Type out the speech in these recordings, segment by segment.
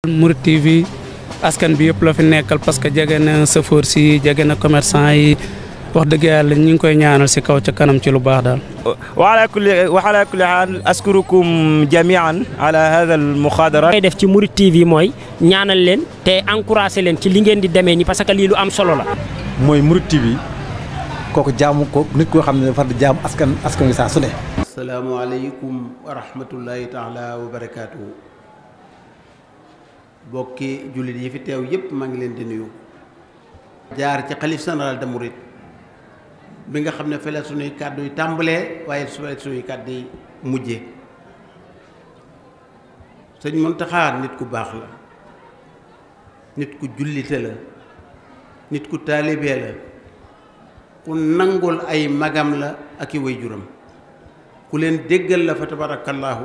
Mouride TV askan bi yëpp la fi nekkal parce que jege na chauffeur si jege na commerçant yi wax dëgg yàlla ñu ngi koy ñaanal si kaw ca kanam ci lu baax daal. وعلى كل حال أشكركم جميعا على هذا المخاضرة. ngay def ci Mouride TV mooy ñaanal leen te encouragé leen ci li ngeen di demee ni parce que lii lu am solo la. mooy Mouride TV kooku jaamu ko nit koo xam ne dafa di jaamu askan wi saa su ne. asalaamaaleykum wa rahmatullahi taala wa barakaatu. bokki jullit yi fi teew yépp maa ngi leen di nuyu. jaar ci xalif général de Mouride bi nga xam ne fële suñuy kàddu yi tàmbalee waaye fële suñuy kàddu yi mujjee. sëñ Muntaxa nit ku baax la, nit ku jullite la, nit ku taalibee la, ku nangul ay magam la ak i waajuram, ku leen déggal la fa tabarakallahu,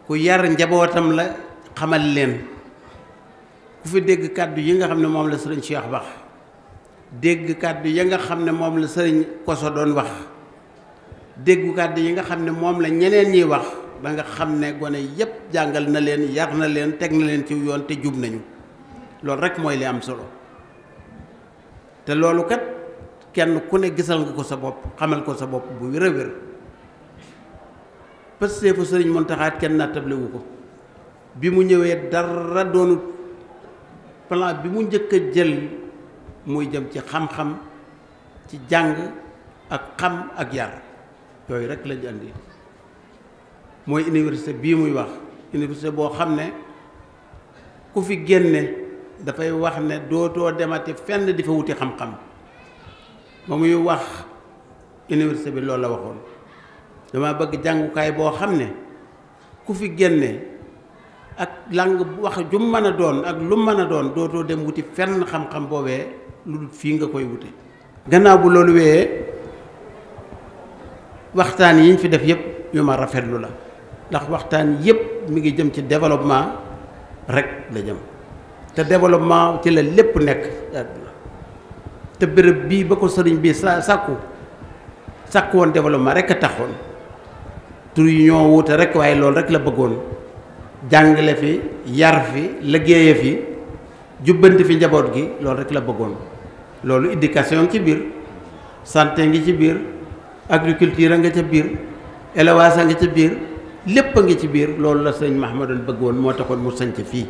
ku yar njabootam la xamal leen. ku fi dégg kàddu yi nga xam ne moom la sëriñ Cheikh wax, dégg kàddu yi nga xam ne moom la sëriñ Koso doon wax, dégg kàddu yi nga xam ne moom la ñeneen ñiy wax, da nga xam ne gone yépp jàngal na leen, yar na leen, teg na leen ci yoon te jub nañu. loolu rek mooy li am solo. te loolu kat kenn ku ne gisal nga ko sa bopp, xamal ko sa bopp bu wér a wér. Pastef sëriñ Muntaxa kenn nattable wu ko. bi mu ñëwee dara doonut plan bi mu njëkk a jël muy jëm ci xam-xam, ci jàng ak xam ak yar, yooyu rek lañu andi. mooy université bii muy wax, université boo xam ne ku fi génne dafay wax ne dootoo demati fenn di fa wuti xam-xam. ba muy wax université bi loolu la waxoon, dama bëgg jàngukaay boo xam ne ku fi génne ak lang wax ju mën a doon ak lu mën a doon dootoo dem wuti fenn xam-xam boobee lu dul fii nga koy wute. gannaaw bu loolu wéyee waxtaan yi ñu fi def yépp yu ma rafetlu la, ndax waxtaan yépp mi ngi jëm ci développement rek la jëm, te développement ci la lépp nekk. te béréb bii ba ko sëriñ bi sàkku woon développement rek a taxoon. tur yi ñoo wuute rek waaye loolu rek la bëggoon. jàngale fi, yar fi, liggéeye fi, jubbanti fi njaboot gi, loolu rek la bëggoon. loolu éducation ci biir, santé ngi ci biir, agriculture a nga ca biir, élevage a nga ca biir, lépp a ngi ci biir. loolu la sëñ Mahamadoon bëggoon, moo taxoon mu sanc fii.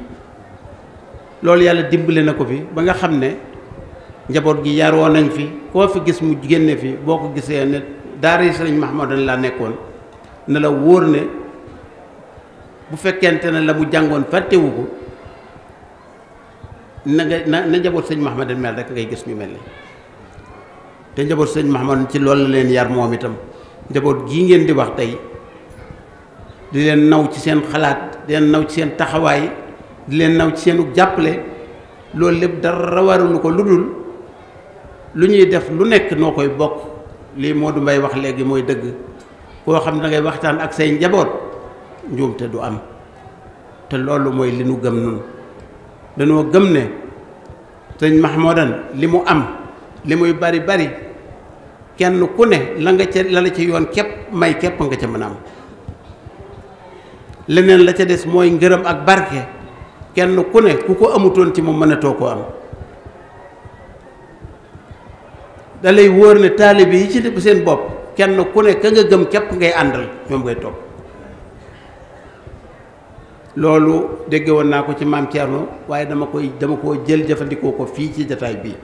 loolu yàlla dimbale na ko fi ba nga xam ne njaboot gi yaroo nañ fi, koo fi gis mu génne fi, boo ko gisee ne daara yi sëñ Mahamadoon laa nekkoon, ne la wóor ne bu fekkente ne la mu jàngoon fàttewu ko, na njaboot sëñ Mahamadoon mel rek ngay gis ñu mel ni. te njaboot sëñ Mahamadoon ci loolu la leen yar moom itam. njaboot gii ngeen di wax tey di leen naw ci seen xalaat, di leen naw ci seen taxawaay, di leen naw ci seenu jàppale, loolu lépp dara warulu ko lu dul lu ñuy def lu nekk noo koy bokk. lii Modou Mbaye wax léegi mooy dëgg. koo xam ne da ngay waxtaan ak say njaboot njuumte du am. te loolu mooy li nu gëm nun dañoo gëm ne sëñ Mahamadoon li mu am, li muy bari bari, kenn ku ne la la ci yoon képp may képp nga ca mën a am. leneen la ca des mooy ngërëm ak barke, kenn ku ne ku ko amutoon ci moom mënatoo koo am. da lay wóor ne taalibe yi ci def seen bopp kenn ku ne ka nga gëm képp ngay àndal, ñoom ngay topp. loolu dégge woon naa ko ci maam Thierno, waaye dama koo jël jëfandikoo ko fii ci jataay bii.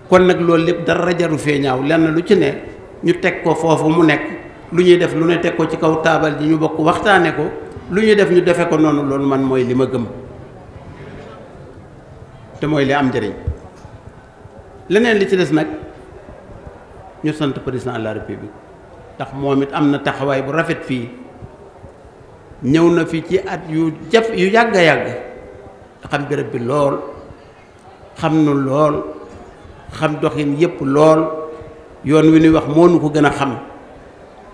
kon nag loolu lépp dara jaru fee ñaaw, lenn lu ci ne ñu teg ko foofu mu nekk, lu ñuy def lu ne teg ko ci kaw taabal ji ñu bokk waxtaane ko, lu ñuy def ñu defe ko noonu. loolu man mooy li ma gëm te mooy li am njëriñ. leneen li ci des nag ñu sant président de la république, ndax moom it am na taxawaay bu rafet fii. ñëw na fi ci at yu yàgg a yàgg, xam béréb bi lool, xam nu lool, xam doxin yépp lool. yoon wi ñuy wax moo nu ko gën a xam,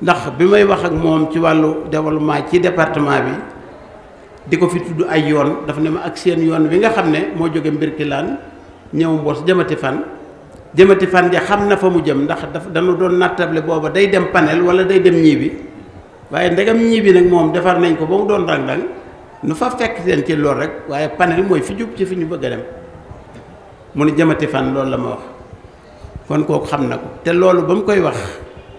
ndax bi may wax ak moom ci wàllu développement ci département bi di ko fi tudd ay yoon, dafa ne ma ak seen yoon wi nga xam ne moo jóge Mbirkilaan ñëw Mbos jëmati fan ja xam na fa mu jëm, ndax dañu doon nattable booba day dem panel wala day dem ñiibi. waaye ndegam ñii bi nag moom defar nañ ko ba mu doon rang-rang, nu fa fekk leen ci loolu rek waaye panel mooy fi jub ci fi ñu bëgg a dem mu ne jëmati fan loolu la ma wax kon kooku xam na ko te loolu ba mu koy wax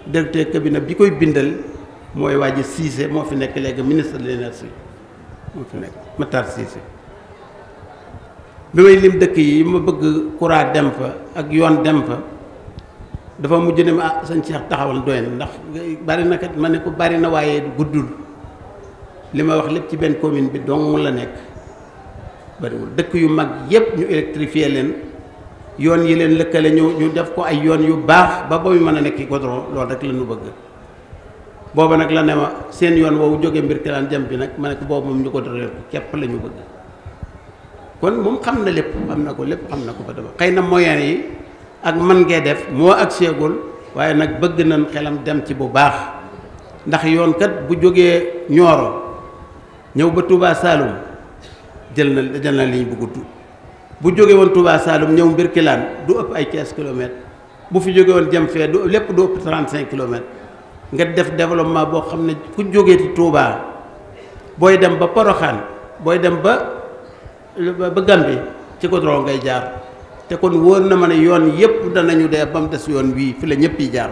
directeur cabinet bi koy bindal mooy waa ji Cissé moo fi nekk léegi ministre de l'énergie moo fi nekk Matar Cissé bi may lim dëkk yi ma bëgg courant dem fa ak yoon dem fa dafa mujj ne ma sëñ Cheikh taxawal doy na ndax bari na kat ma ne ko bari na waaye guddul li ma wax lépp ci benn commune bi dong la nekk bariwul dëkk yu mag yépp ñu électrifier leen yoon yi leen lëkkale ñu def ko ay yoon yu baax ba muy mën a nekk goudron loolu rek la ñu bëgg booba nag la ne ma seen yoon woowu jóge mbir kilaan jëm bi nag ma ne ko boobu moom ñu ko doreel ko képp la ñu bëgg kon moom xam na lépp xam na ko lépp xam na ko ba dama xëy na moyen yi ak man ngee def moo ak seegul waaye nag bëgg nañ xelam dem ci bu baax ndax yoon kat bu jógee Nioro ñëw ba Touba Saloum jël na li ñu bëgg bu jóge woon Touba Saloum ñëw mbir kilaan du ëpp ay 15 kilomètres bu fi jóge woon jëm fee du lépp du ëpp 35 kilomètres nga def développement boo xam ne ku jógee ci Touba booy dem ba Porokhane booy dem ba Gambie ci goudron ngay jaar te kon wóor na ma ne yoon yëpp danañu dee ba mu des yoon wii fi la ñëpp yi jaar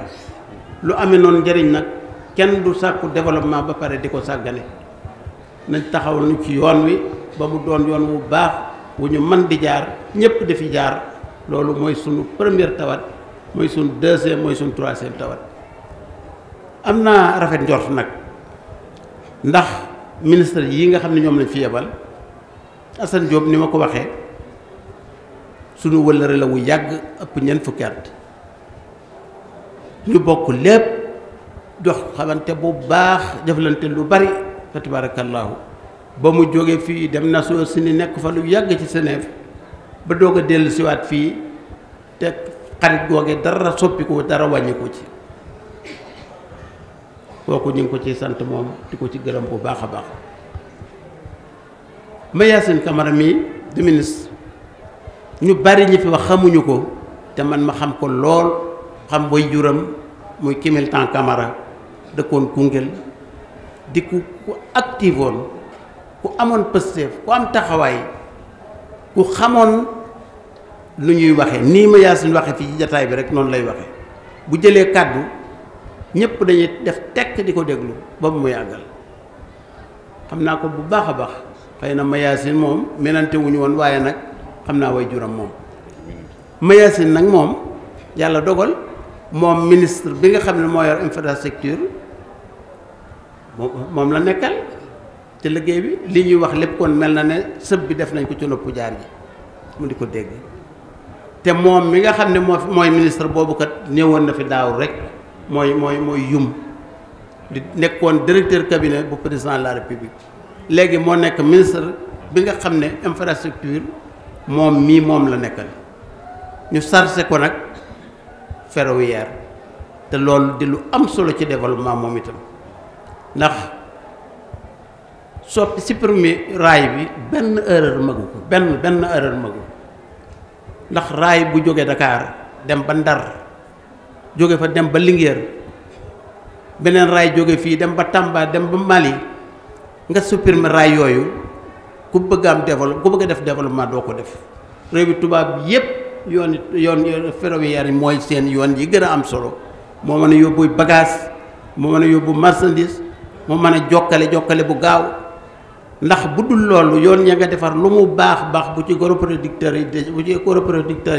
lu amee noonu njëriñ nag kenn du sàkku développement ba pare di ko sàggane nañ taxaw nu ci yoon wi ba mu doon yoon wu baax wu ñu mën di jaar ñëpp di fi jaar loolu mooy sunu première tawat mooy sunu deuxième mooy sunu troisième tawat am naa rafet njort nag ndax ministre yi nga xam ne ñoom lañ fi yebal Assane Diop ni ma ko waxee sunu wëllëre la wu yàgg ëpp ñeent fukki at ñu bokk lépp dox xamante bu baax jëflante lu bari fa tabarakallahu ba mu jóge fii dem Nations Unies nekk fa lu yàgg ci Genève ba doog a dellu siwaat fii te xarit googee dara soppiku dara wàññiku ci kooku ñu ngi ko ci sant moom di ko ci gërëm bu baax a baax Mayacine Camara mi di ministre ñu bari ñi fi wax xamuñu ko te man ma xam ko lool xam way juram muy Kimiltan Camara dëkkoon Koungheul di ku active woon ku amoon pësteef ku am taxawaay ku xamoon lu ñuy waxe nii Mayacine waxe fii ci jataay bi rek noonu lay waxe bu jëlee kàddu ñëpp dañuy def tekk di ko déglu ba mu yàggal xam naa ko bu baax a baax xëy na Mayacine moom menante wuñu woon waaye nag xam naa way juram moom Mayacine nag moom yàlla dogal moom ministre bi nga xam ne moo yor infrastructure moom la nekkal ci liggéey bi li ñuy wax lépp kon mel na ne sëb bi def nañ ko ci noppu jaar ji mu di ko dégg te moom mi nga xam ne mooy ministre boobu kat ñëwoon na fi daaw rek mooy yum di nekkoon directeur cabinet bu président de la république léegi moo nekk ministre bi nga xam ne infrastructure moom mii moom la nekkal ñu chargé ko nag ferroviaire te loolu di lu am solo ci développement moom itam ndax supprimer raay bi benn erreur magu ko benn erreur magu ndax raay bu jóge Dakar dem ba Ndar jóge fa dem ba Linguère beneen raay jóge fii dem ba Tamba dem ba Mali nga supprimer raay yooyu ku bëgg am ku bëgg a def développement doo ko def réew bi tubaab yépp yoon ferroviaire yi mooy seen yoon yi gën a am solo moo mën a yóbbu bagage moo mën a yóbbu marchandise moo mën a jokkale bu gaaw ndax bu dul loolu yoon ya nga defar lu mu baax baax bu ci gros producteurs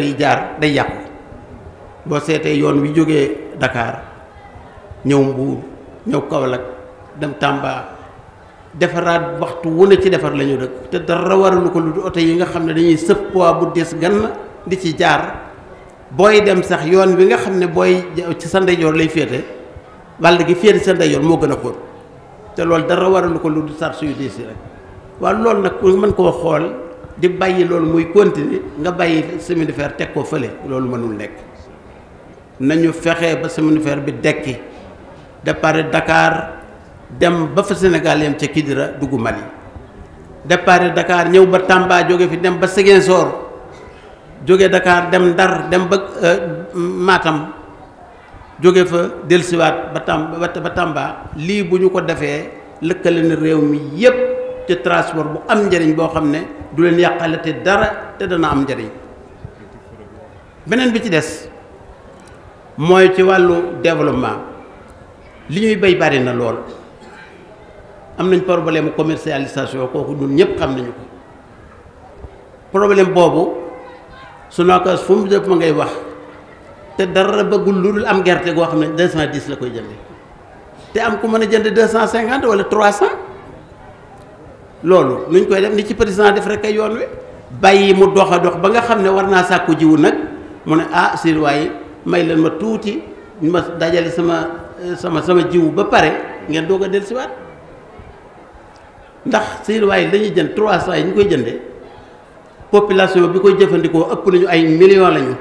yi jaar day yàqu boo seetee yoon wi jógee Dakar ñëw Mbuur ñëw Kaolack dem Tamba defaraat waxtu wu ne ci defar la ñu dëkk te dara waralu ko lu du oto yi nga xam ne dañuy sëf poids bu des gann di ci jaar booy dem sax yoon wi nga xam ne booy ci sa ndeyjoor lay féete wàll gi féete sa ndeyjoor moo gën a xóot te loolu dara waralu ko lu du sar suyu diis yi rek waaw loolu nag ku mën koo xool di bàyyi loolu muy continuer nga bàyyi chemin de fer teg ko fële loolu mënul nekk nañu fexe ba chemin de fer bi dekki départ Dakar dem ba fa Sénégal yam ca Kidira dugg Mali départ Dakar ñëw ba Tamba jóge fi dem ba Ziguinchor jóge Dakar dem Ndar dem ba Matam jóge fa dellusiwaat ba Tamba lii bu ñu ko defee lëkkale na réew mi yépp ci transport bu am njëriñ boo xam ne du leen yàqale te dara te dana am njëriñ. beneen bi ci des mooy ci wàllu développement li ñuy bay bari na lool am nañ problème commercialisation kooku ñun ñëpp xam nañu ko problème boobu Sonacos fu mu def ma ngay wax te dara bëggul lu dul am gerte goo xam ne 210 la koy jënde te am ku mën a jënd 250 wala 300 loolu nuñ koy def ni ci président def rek ay yoon wi bàyyi mu dox a dox ba nga xam ne war naa sàkku jiwu nag mu ne ah seen waaye may leen ma tuuti ma dajale sama jiwu ba pare ngeen doog a dellusiwaat ndax seen waaye dañuy jënd 300 yi ñu koy jëndee population bi koy jëfandikoo ëpp nañu ay millions lañu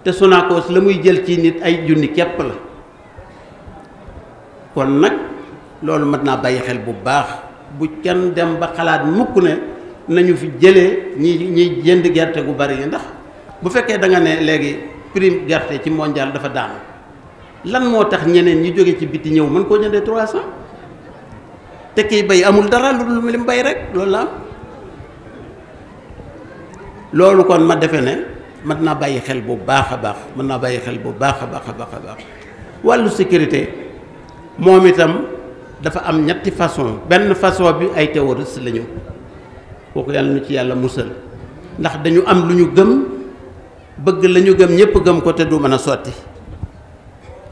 te Sonacos la muy jël ci nit ay junni képp la kon nag loolu mat naa bàyyi xel bu baax bu kenn dem ba xalaat mukk ne nañu fi jëlee ñi jënd gerte gu bari yi ndax bu fekkee da nga ne léegi prix gerte ci mondial dafa daanu lan moo tax ñeneen ñi jóge ci biti ñëw mën koo jëndee 300 te kiy bay amul dara lu dul lim bay rek loolu la am loolu kon ma defe ne mën naa bàyyi xel bu baax a baax mën naa bàyyi xel bu baax a baax a baax a baax wàllu sécurité moom itam dafa am ñetti façon benn façon bi ay terroriste la ñu kooku yàlla nu ci yàlla musal ndax dañu am lu ñu gëm bëgg la ñu gëm ñëpp gëm ko te du mën a sotti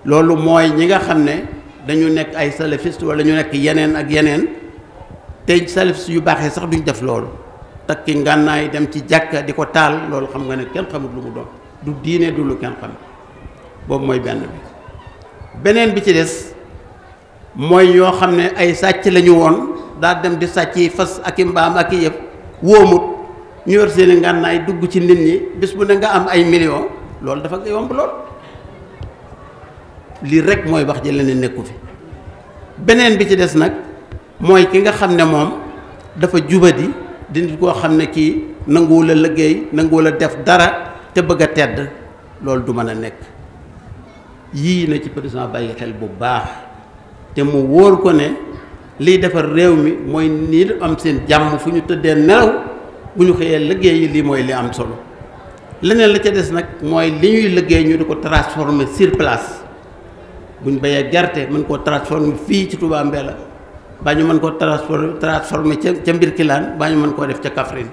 loolu mooy ñi nga xam ne dañu nekk ay salafiste wala ñu nekk yeneen ak yeneen te salafiste yu baaxee sax duñ def loolu takki ngànnaay dem ci jàkka di ko taal loolu xam nga ne kenn xamut lu mu doon du diine du lu kenn xam boobu mooy benn bi beneen bi ci des mooy ñoo xam ne ay sàcc la ñu woon daa dem di sàcc yi fas ak i mbaam ak i yëpp wóomut ñu yor seeni ngànnaay dugg ci nit ñi bis bu ne nga am ay millions loolu dafa yomb lool lii rek mooy wax ji leneen nekku fi beneen bi ci des nag mooy ki nga xam ne moom dafa jubadi di nit koo xam ne kii nanguwul a liggéey nanguwul a def dara te bëgg a tedd loolu du mën a nekk yii na ci président bàyyi xel bu baax te mu wóor ko ne liy defar réew mi mooy nii am seen jàmm fu ñu tëddee nelaw bu ñu xëyee liggéey yi lii mooy li am solo leneen la ca des nag mooy li ñuy liggéey ñu di ko transformer sur place bu ñu béyee gerte mën koo transformer fii ci Touba Mbella baa ñu mën koo transformer ca Mbirkilaan baa ñu mën koo def ca Kaffrine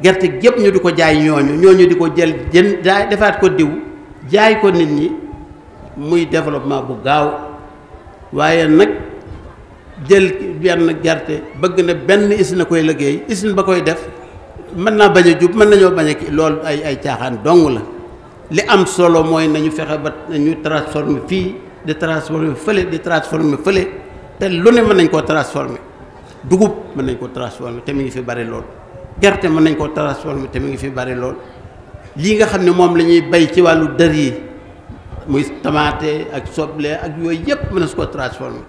gerte gépp ñu di ko jaay ñooñu di ko jël jaay defaat ko diw jaay ko nit ñi muy développement bu gaaw waaye nag jël benn gerte bëgg na benn usine na koy liggéey usine ba koy def mën naa bañ a jub mën nañoo bañ a kii loolu ay caaxaan dong la li am solo mooy nañu fexe ba ñu transformer fii di transformer fële di transformer fële te lu ne mën nañ koo transformer dugub mën nañ koo transformer te mi ngi fi bari lool gerte mën nañ koo transformer te mi ngi fi bari lool lii nga xam ne moom la ñuy bay ci wàllu dër yi muy tamaate ak soble ak yooyu yëpp mën na su ko transformer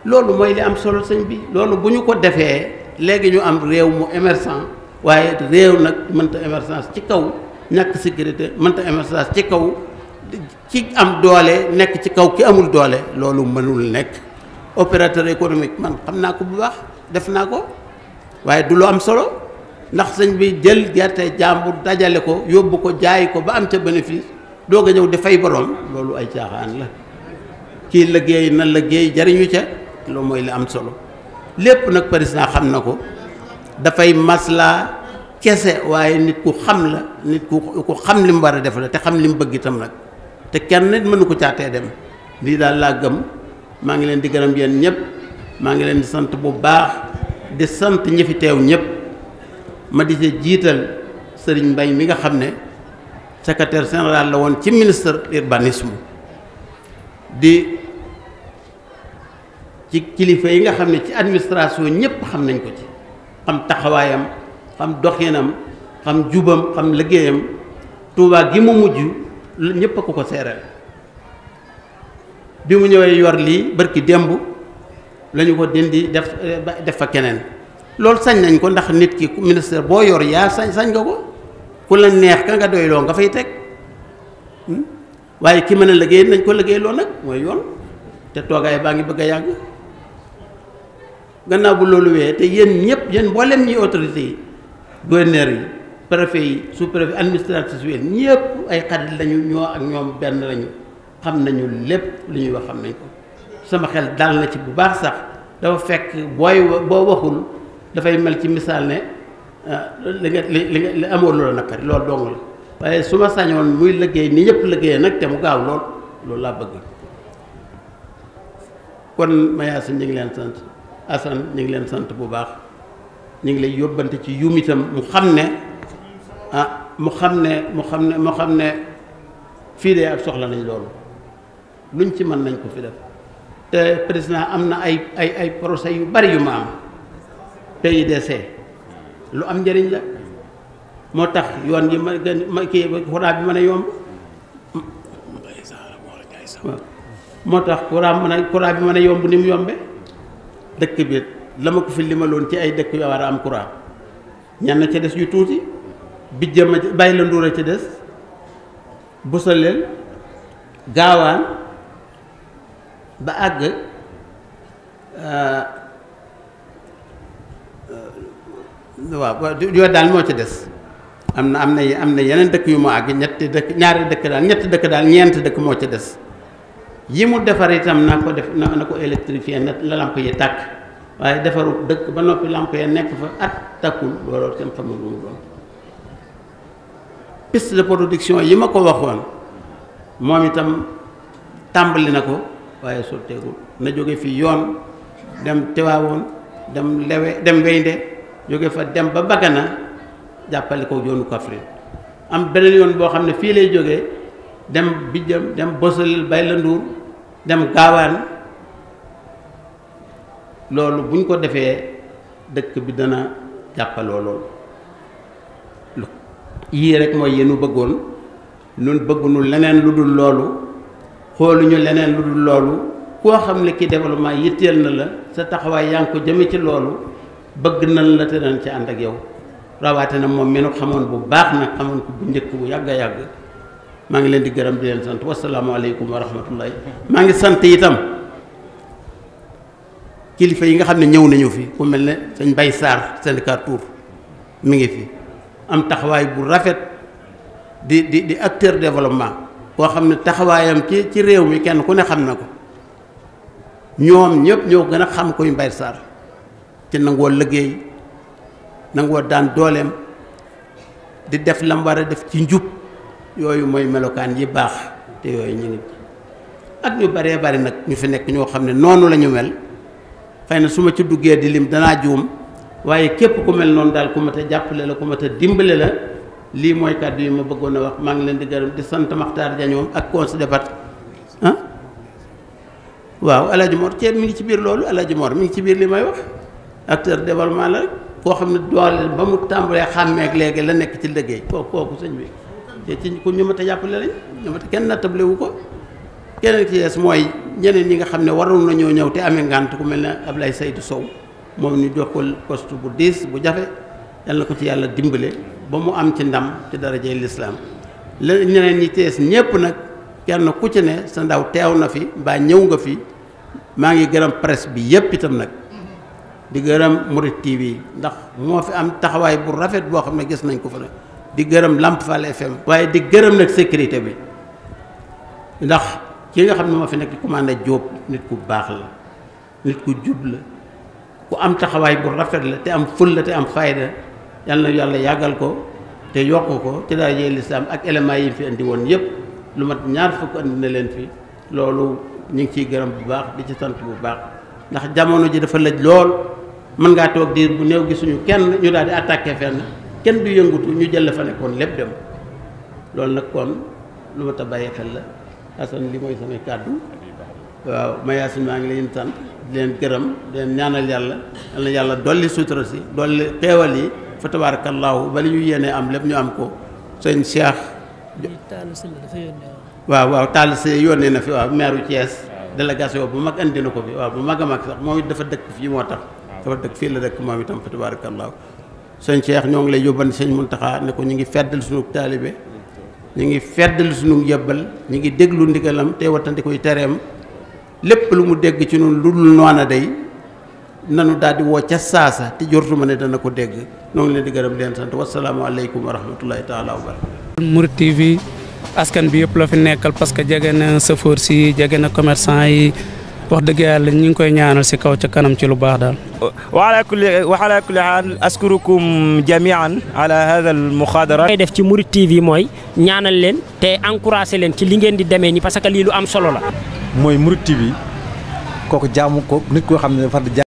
loolu mooy li am solo sëñ bi loolu bu ñu ko defee léegi ñu am réew mu émergent waaye réew nag mënta émergence ci kaw ñàkk sécurité mënta émergence ci kaw ci am doole nekk ci kaw ki amul doole loolu mënul nekk opérateur économique man xam naa ko bu baax def naa ko waaye du lu am solo ndax sëñ bi jël gerte jàmbur dajale ko yóbbu ko jaay ko ba am ca bénéfice doog a ñëw di fay borom loolu ay caaxaan la kii liggéey na liggéey jariñu ca loolu mooy li am solo lépp nag président xam na ko dafay maslaa kese waaye nit ku xam la nit ku xam li mu war a def la te xam li mu bëgg itam nag te kenn nit mënu ko caatee dem lii daal laa gëm maa ngi leen di gërëm yéen ñëpp maa ngi leen di sant bu baax di sant ñi fi teew ñëpp ma di ci jiital Serigne Mbaye mi nga xam ne secrétaire général la woon ci ministre urbanisme di ci kilifa yi nga xam ne ci administration ñëpp xam nañ ko ci xam taxawaayam xam doxinam xam jubam xam liggéeyam Touba gi mu mujj ñëpp a ko seeral bi mu ñëwee yor lii barki démb lañu ko dindi def fa keneen loolu sañ nañ ko ndax nit ki ministère boo yor yaa sañ nga ko ku la neex ka nga doyloo nga fay teg waaye ki mën a liggéey nañ ko liggéey loo nag mooy yoon te toogaay baa ngi bëgg a yàgg gannaaw bu loolu wee te yéen ñëpp yéen mboolem ñi autorités yi gouverneur yi préfet yi sous-préfet administratif yi ñëpp ay xarit lañu ñoo ak ñoom benn lañu xam nañu lépp li ñuy wax xam nañ ko sama xel dal na ci bu baax sax dafa fekk boo waxul dafay mel ci misaal ne li amoo loola naqari loolu dong la waaye su ma sañoon muy liggéey ni ñëpp liggéeyee nag te mu gaaw loolu laa bëgg kon Mayacine ñu ngi leen sant Assane ñu ngi leen sant bu baax ñu ngi lay yóbbante ci yum itam mu xam ne fii de ak soxla nañ loolu luñ ci mën nañ ko fi def te président am na ay procès yu bari yu ma am PIDC lu am njëriñ la moo tax yoon yi ma kii courant bi mën a yomb waaw moo tax courant bi mën a yomb ni mu yombe dëkk bi la ma ko fi limaloon ci ay dëkk yu war a am courant ñenn ca des yu tuuti bijjama bàyyi la nduura ca des busaleel gaawaan ba àgg waaw yooyu daal moo ci des am na yeneen dëkk yu mu àgg ñetti dëkk daal ñeent dëkk moo ci des yi mu defar itam na ko def na ko électrifier na la lamp yi tàkk waaye defaru dëkk ba noppi lamp yi nekk fa at takkul looloo kenn xamul lu mu doon piste de production yi ma ko waxoon moom itam tàmbali na ko waaye sotteegul na jóge fi yoon dem Tiwaawoon dem Weynde jóge fa dem ba Bagana jàppale ko yoonu Kaffrine am beneen yoon boo xam ne fii lay jógee dem Bijjam dem Bosalil Bayla Ndour dem Gaawaan loolu buñ ko defee dëkk bi dana jàppaloo loolu yii rek mooy yéenu bëggoon nun bëggunu leneen lu dul loolu xooluñu leneen lu dul loolu koo xam ne ki développement yitteel na la sa taxawaay yaa ngi ko jëme ci loolu bëgg nañ la te nañ ci ànd ak yow rawaate na moom mi nu xamoon bu baax nag xamoon ko bu njëkk bu yàgg a yàgg maa ngi leen di gërëm di leen sant wasalaamaaleykum wa rahmatullahi maa ngi sant itam kilifa yi nga xam ne ñëw nañu fi ku mel ne sëñ Bay Sarr syndicat Tour mi ngi fi am taxawaay bu rafet di acteur développement koo xam ne taxawaayam ci réew mi kenn ku ne xam na ko ñoom ñëpp ñoo gën a xam koy Mbay Sarr ci nangoo liggéey nangoo daan dooleem di def lam war a def ci njub yooyu mooy melokaan yi baax te yooyu ñu ngi ak ñu baree bari nag ñu fi nekk ñoo xam ne noonu la ñu mel xëy na su ma ci duggee di lim danaa juum waaye képp ku mel noonu daal ku mat a jàppale la ku mat a dimbale la lii mooy kàddu yi ma bëggoon a wax maa ngi leen di gërëm di sant Makhtar Diagne ak conseil départ waaw El Hadj Mor Thiel mi ngi ci biir loolu El Hadj Mor mi ngi ci biir li may wax acteur développement la rek koo xam ne doole ba mu tàmbalee xàmmeek léegi la nekk ci liggéey kooku sëñ bi te ci ku ñu mat a jàppale lañ ñu mat a kenn nattable wu ko keneen ci yees mooy ñeneen ñi nga xam ne waroon nañoo ñëw te amee ngànt ku mel ne Ablaye Seydou Sow moom ñu jox ko poste bu diis bu jafe yal na ko ci yàlla dimbale ba mu am ci ndam ci darajay lislaam la ñeneen ñi tees ñépp nag kenn ku ci ne sa ndaw teew na fi mbaa ñëw nga fi maa ngi gërëm presse bi yépp itam nag di gërëm Murid TV ndax moo fi am taxawaay bu rafet boo xam ne gis nañ ko fa nag di gërëm Lamp Fall FM waaye di gërëm nag sécurité bi ndax ki nga xam ne moo fi nekk di commandé Diop nit ku baax la nit ku jub la ku am taxawaay bu rafet la te am ful la te am fayda yal na yàlla yàggal ko te yokk ko ci darajay lislaam ak éléments yi fi indi woon yépp lu mat 2 fukk andi na leen fi loolu ñu ngi ciy gërëm bu baax di ci sant bu baax ndax jamono ji dafa lëj lool mën ngaa toog diir bu néew gisuñu kenn ñu daal di attaqué fenn kenn du yëngutu ñu jël la fa nekkoon lépp dem loolu nag kon lu ma ta bàyyi xel la Assane li mooy samay kàddu waaw Mayacine maa ngi leen sant di leen gërëm di leen ñaanal yàlla yal na yàlla dolli sutura si dolli xeewal yi fa tabaarakallaahu bali ñu yéene am lépp ñu am ko sëñ Cheikh waaw Tall si yónnee na fi waaw maire Thiès délégation bu mag andi na ko fi waaw bu mag a mag sax moom it dafa dëkk fii moo tax dafa dëkk fii la dëkk moom itam fa tabaarakallaahu sëñ Cheikh ñoo ngi lay yóbban sëñ Muntaxa ne ko ñu ngi feddal suñu taalibe ñu ngi feddal suñu yëbbal ñu ngi déglu ndigalam te wattandi koy tereem lépp lu mu dégg ci ñun lu dul noona day nanu daal di woo ca saasa te jortuma ne dana ko dégg noo ngi leen di gërëm leen sant wasalaamaaleykum wa rahmatullahi taala wa barakatu. Mouride TV askan bi yëpp la fi nekkal parce que jege na chauffeur si jege na commerçant yi wax dëgg yàlla ñu ngi koy ñaanal si kaw ca kanam ci lu baax daal. wa ala kulli haal askurukum jamian ala hada al muxaadara. koy def ci Mouride TV mooy ñaanal leen te encouragé leen ci li ngeen di demee ni parce que lii lu am solo la. mooy Mouride TV kooku jaamu ko nit koo xam ne dafa